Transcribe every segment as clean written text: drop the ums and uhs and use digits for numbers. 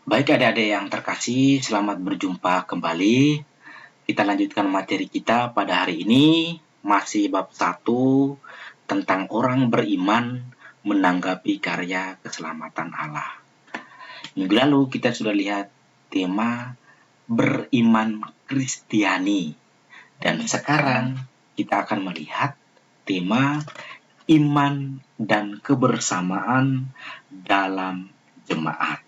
Baik adik-adik yang terkasih, selamat berjumpa kembali. Kita lanjutkan materi kita pada hari ini, masih bab 1 tentang orang beriman menanggapi karya keselamatan Allah. Minggu lalu kita sudah lihat tema beriman Kristiani. Dan sekarang kita akan melihat tema iman dan kebersamaan dalam jemaat.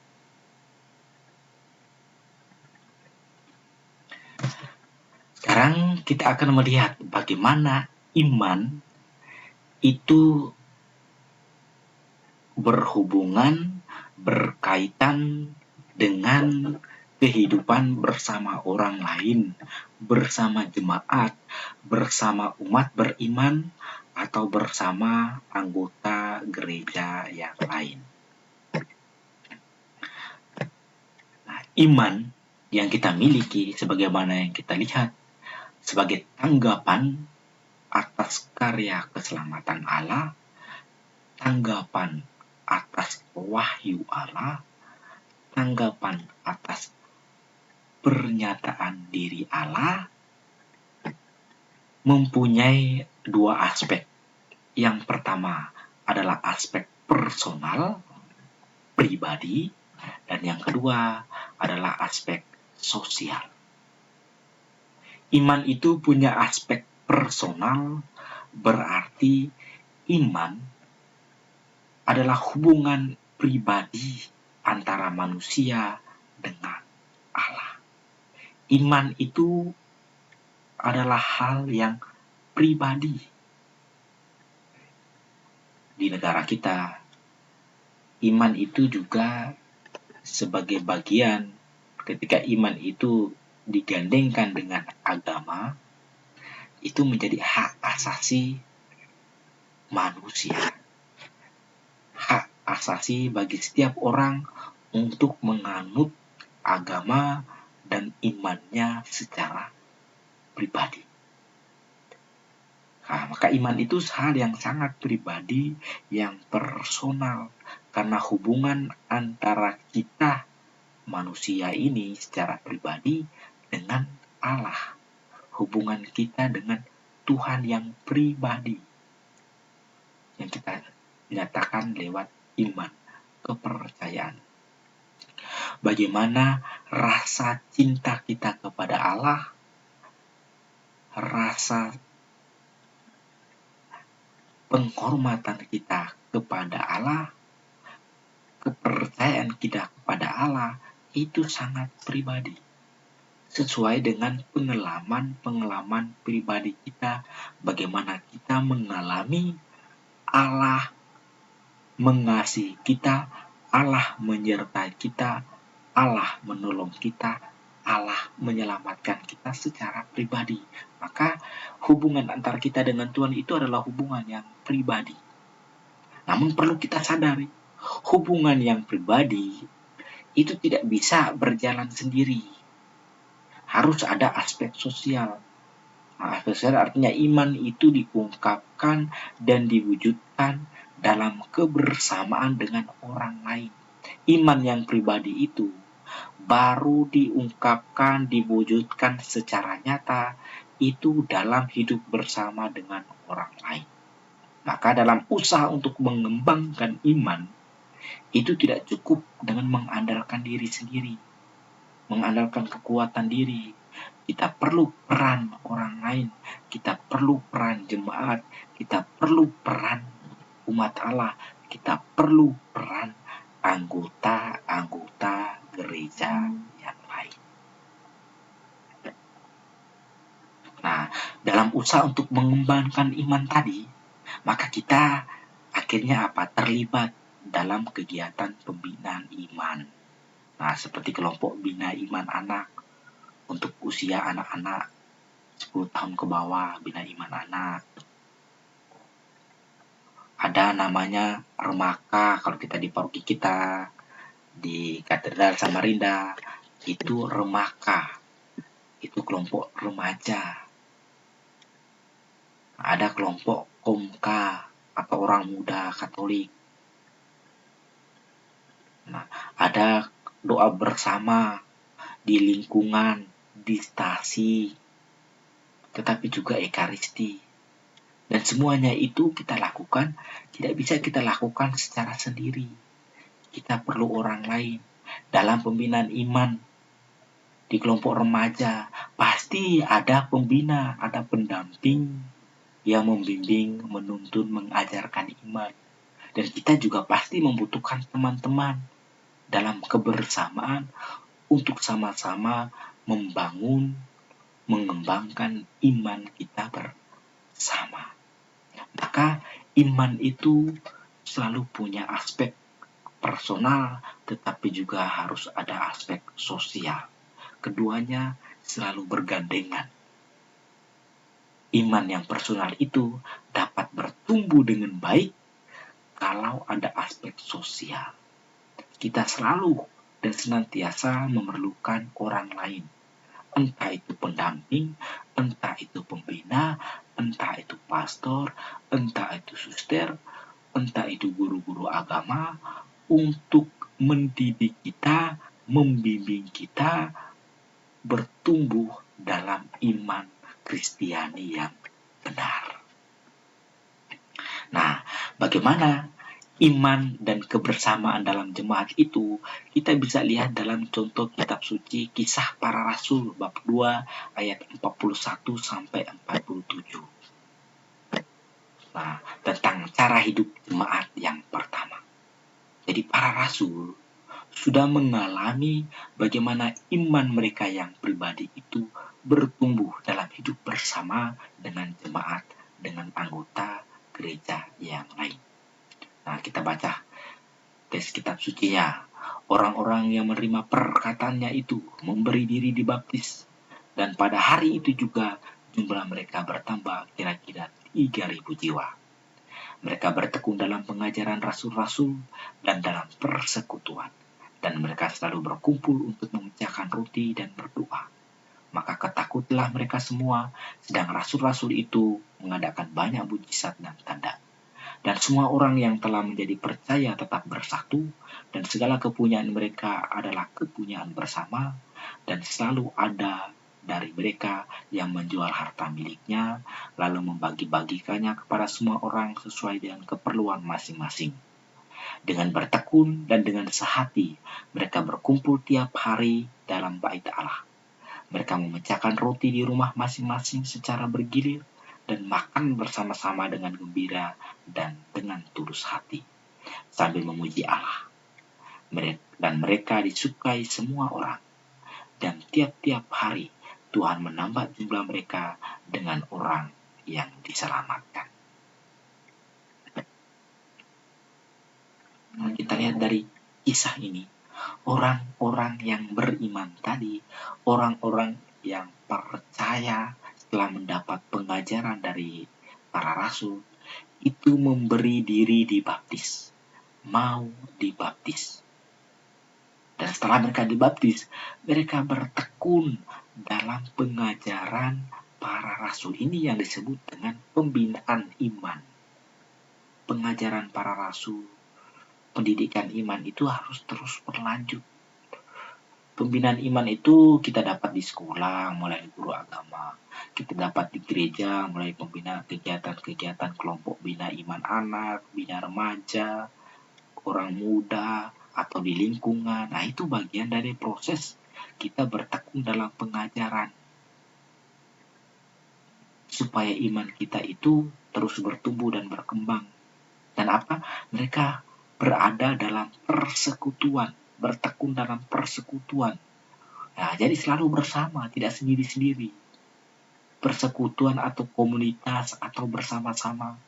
Sekarang kita akan melihat bagaimana iman itu berkaitan dengan kehidupan bersama orang lain, bersama jemaat, bersama umat beriman, atau bersama anggota gereja yang lain. Nah, iman yang kita miliki sebagaimana yang kita lihat sebagai tanggapan atas karya keselamatan Allah, tanggapan atas wahyu Allah, tanggapan atas pernyataan diri Allah, mempunyai dua aspek. Yang pertama adalah aspek personal, pribadi, dan yang kedua adalah aspek sosial. Iman itu punya aspek personal, berarti iman adalah hubungan pribadi antara manusia dengan Allah. Iman itu adalah hal yang pribadi. Di negara kita, iman itu juga sebagai bagian ketika iman itu digandengkan dengan agama, itu menjadi hak asasi manusia. Hak asasi bagi setiap orang untuk menganut agama dan imannya secara pribadi. Nah, maka iman itu hal yang sangat pribadi, yang personal, karena hubungan antara kita manusia ini secara pribadi dengan Allah. Hubungan kita dengan Tuhan yang pribadi, yang kita nyatakan lewat iman, kepercayaan. Bagaimana rasa cinta kita kepada Allah, rasa penghormatan kita kepada Allah, kepercayaan kita kepada Allah, itu sangat pribadi. Sesuai dengan pengalaman pribadi kita, bagaimana kita mengalami Allah mengasihi kita, Allah menyertai kita, Allah menolong kita, Allah menyelamatkan kita secara pribadi. Maka hubungan antara kita dengan Tuhan itu adalah hubungan yang pribadi. Namun perlu kita sadari, hubungan yang pribadi itu tidak bisa berjalan sendiri. Harus ada aspek sosial. Nah, aspek sosial artinya iman itu diungkapkan dan diwujudkan dalam kebersamaan dengan orang lain. Iman yang pribadi itu baru diungkapkan, diwujudkan secara nyata itu dalam hidup bersama dengan orang lain. Maka dalam usaha untuk mengembangkan iman, itu tidak cukup dengan mengandalkan diri sendiri, mengandalkan kekuatan diri. Kita perlu peran orang lain, kita perlu peran jemaat, kita perlu peran umat Allah, kita perlu peran anggota-anggota gereja yang lain. Nah, dalam usaha untuk mengembangkan iman tadi, maka kita akhirnya terlibat dalam kegiatan pembinaan iman. Nah, seperti kelompok bina iman anak untuk usia anak-anak 10 tahun ke bawah, bina iman anak. Ada namanya Remaka kalau kita di paroki kita, di Katedral Samarinda, itu Remaka. Itu kelompok remaja. Ada kelompok Komka atau orang muda Katolik. Nah, ada doa bersama di lingkungan, di stasi, tetapi juga ekaristi. Dan semuanya itu kita lakukan, tidak bisa kita lakukan secara sendiri. Kita perlu orang lain. Dalam pembinaan iman di kelompok remaja, pasti ada pembina, ada pendamping yang membimbing, menuntun, mengajarkan iman. Dan kita juga pasti membutuhkan teman-teman dalam kebersamaan untuk sama-sama membangun, mengembangkan iman kita bersama. Maka iman itu selalu punya aspek personal, tetapi juga harus ada aspek sosial. Keduanya selalu bergandengan. Iman yang personal itu dapat bertumbuh dengan baik kalau ada aspek sosial. Kita selalu dan senantiasa memerlukan orang lain. Entah itu pendamping, entah itu pembina, entah itu pastor, entah itu suster, entah itu guru-guru agama, untuk mendidik kita, membimbing kita bertumbuh dalam iman Kristiani yang benar. Nah, bagaimana iman dan kebersamaan dalam jemaat itu kita bisa lihat dalam contoh kitab suci Kisah Para Rasul bab 2 ayat 41 sampai 47. Nah, tentang cara hidup jemaat yang pertama. Jadi para rasul sudah mengalami bagaimana iman mereka yang pribadi itu bertumbuh dalam hidup bersama dengan jemaat, dengan anggota gereja yang lain. Nah, kita baca teks kitab suci ya. Orang-orang yang menerima perkataannya itu memberi diri dibaptis. Dan pada hari itu juga jumlah mereka bertambah kira-kira 3.000 jiwa. Mereka bertekun dalam pengajaran rasul-rasul dan dalam persekutuan. Dan mereka selalu berkumpul untuk memecahkan roti dan berdoa. Maka ketakutlah mereka semua, sedang rasul-rasul itu mengadakan banyak mujizat dan tanda. Dan semua orang yang telah menjadi percaya tetap bersatu, dan segala kepunyaan mereka adalah kepunyaan bersama, dan selalu ada dari mereka yang menjual harta miliknya, lalu membagi-bagikannya kepada semua orang sesuai dengan keperluan masing-masing. Dengan bertekun dan dengan sehati, mereka berkumpul tiap hari dalam bait Allah. Mereka memecahkan roti di rumah masing-masing secara bergilir dan makan bersama-sama dengan gembira dan dengan tulus hati, sambil memuji Allah. Dan mereka disukai semua orang. Dan tiap-tiap hari Tuhan menambah jumlah mereka dengan orang yang diselamatkan. Nah, kita lihat dari kisah ini, orang-orang yang beriman tadi, orang-orang yang percaya setelah mendapat pengajaran dari para rasul, itu memberi diri dibaptis, mau dibaptis. Dan setelah mereka dibaptis, mereka bertekun dalam pengajaran para rasul. Ini yang disebut dengan pembinaan iman. Pengajaran para rasul, pendidikan iman itu harus terus berlanjut. Pembinaan iman itu kita dapat di sekolah, mulai guru agama. Kita dapat di gereja, mulai pembinaan kegiatan-kegiatan kelompok bina iman anak, bina remaja, orang muda, atau di lingkungan. Nah, itu bagian dari proses kita bertekun dalam pengajaran. Supaya iman kita itu terus bertumbuh dan berkembang. Dan apa? Mereka berada dalam persekutuan, bertekun dalam persekutuan. Nah, jadi selalu bersama, tidak sendiri-sendiri. Persekutuan atau komunitas atau bersama-sama.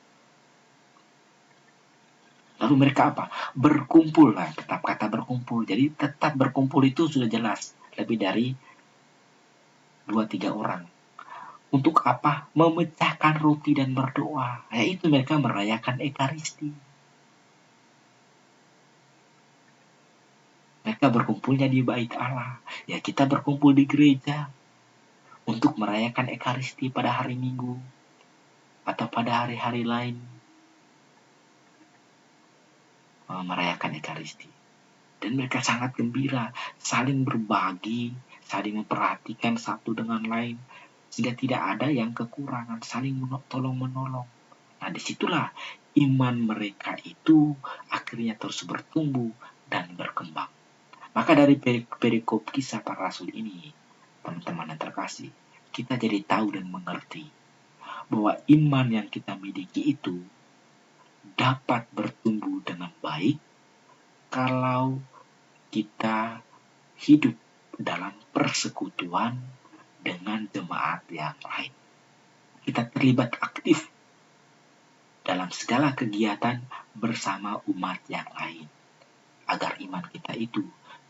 Lalu mereka apa? Berkumpul. Nah, tetap kata berkumpul. Jadi tetap berkumpul itu sudah jelas. Lebih dari 2-3 orang. Untuk apa? Memecahkan roti dan berdoa. Yaitu mereka merayakan ekaristi. Mereka berkumpulnya di bait Allah. Ya, kita berkumpul di gereja untuk merayakan ekaristi pada hari Minggu atau pada hari-hari lain. Merayakan ekaristi. Dan mereka sangat gembira saling berbagi, saling memperhatikan satu dengan lain, sehingga tidak ada yang kekurangan, saling tolong-menolong. Nah, disitulah iman mereka itu akhirnya terus bertumbuh dan berkembang. Maka dari perikop kisah para rasul ini, teman-teman yang terkasih, kita jadi tahu dan mengerti bahwa iman yang kita miliki itu dapat bertumbuh dengan baik kalau kita hidup dalam persekutuan dengan jemaat yang lain. Kita terlibat aktif dalam segala kegiatan bersama umat yang lain, agar iman kita itu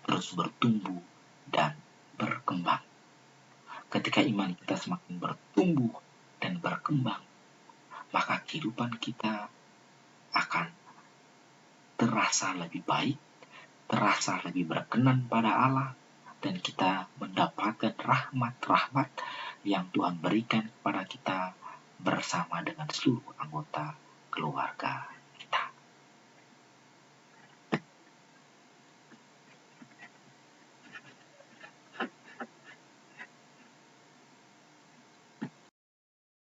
terus bertumbuh dan berkembang. Ketika iman kita semakin bertumbuh dan berkembang, maka kehidupan kita akan terasa lebih baik, terasa lebih berkenan pada Allah, dan kita mendapatkan rahmat-rahmat yang Tuhan berikan kepada kita bersama dengan seluruh anggota keluarga.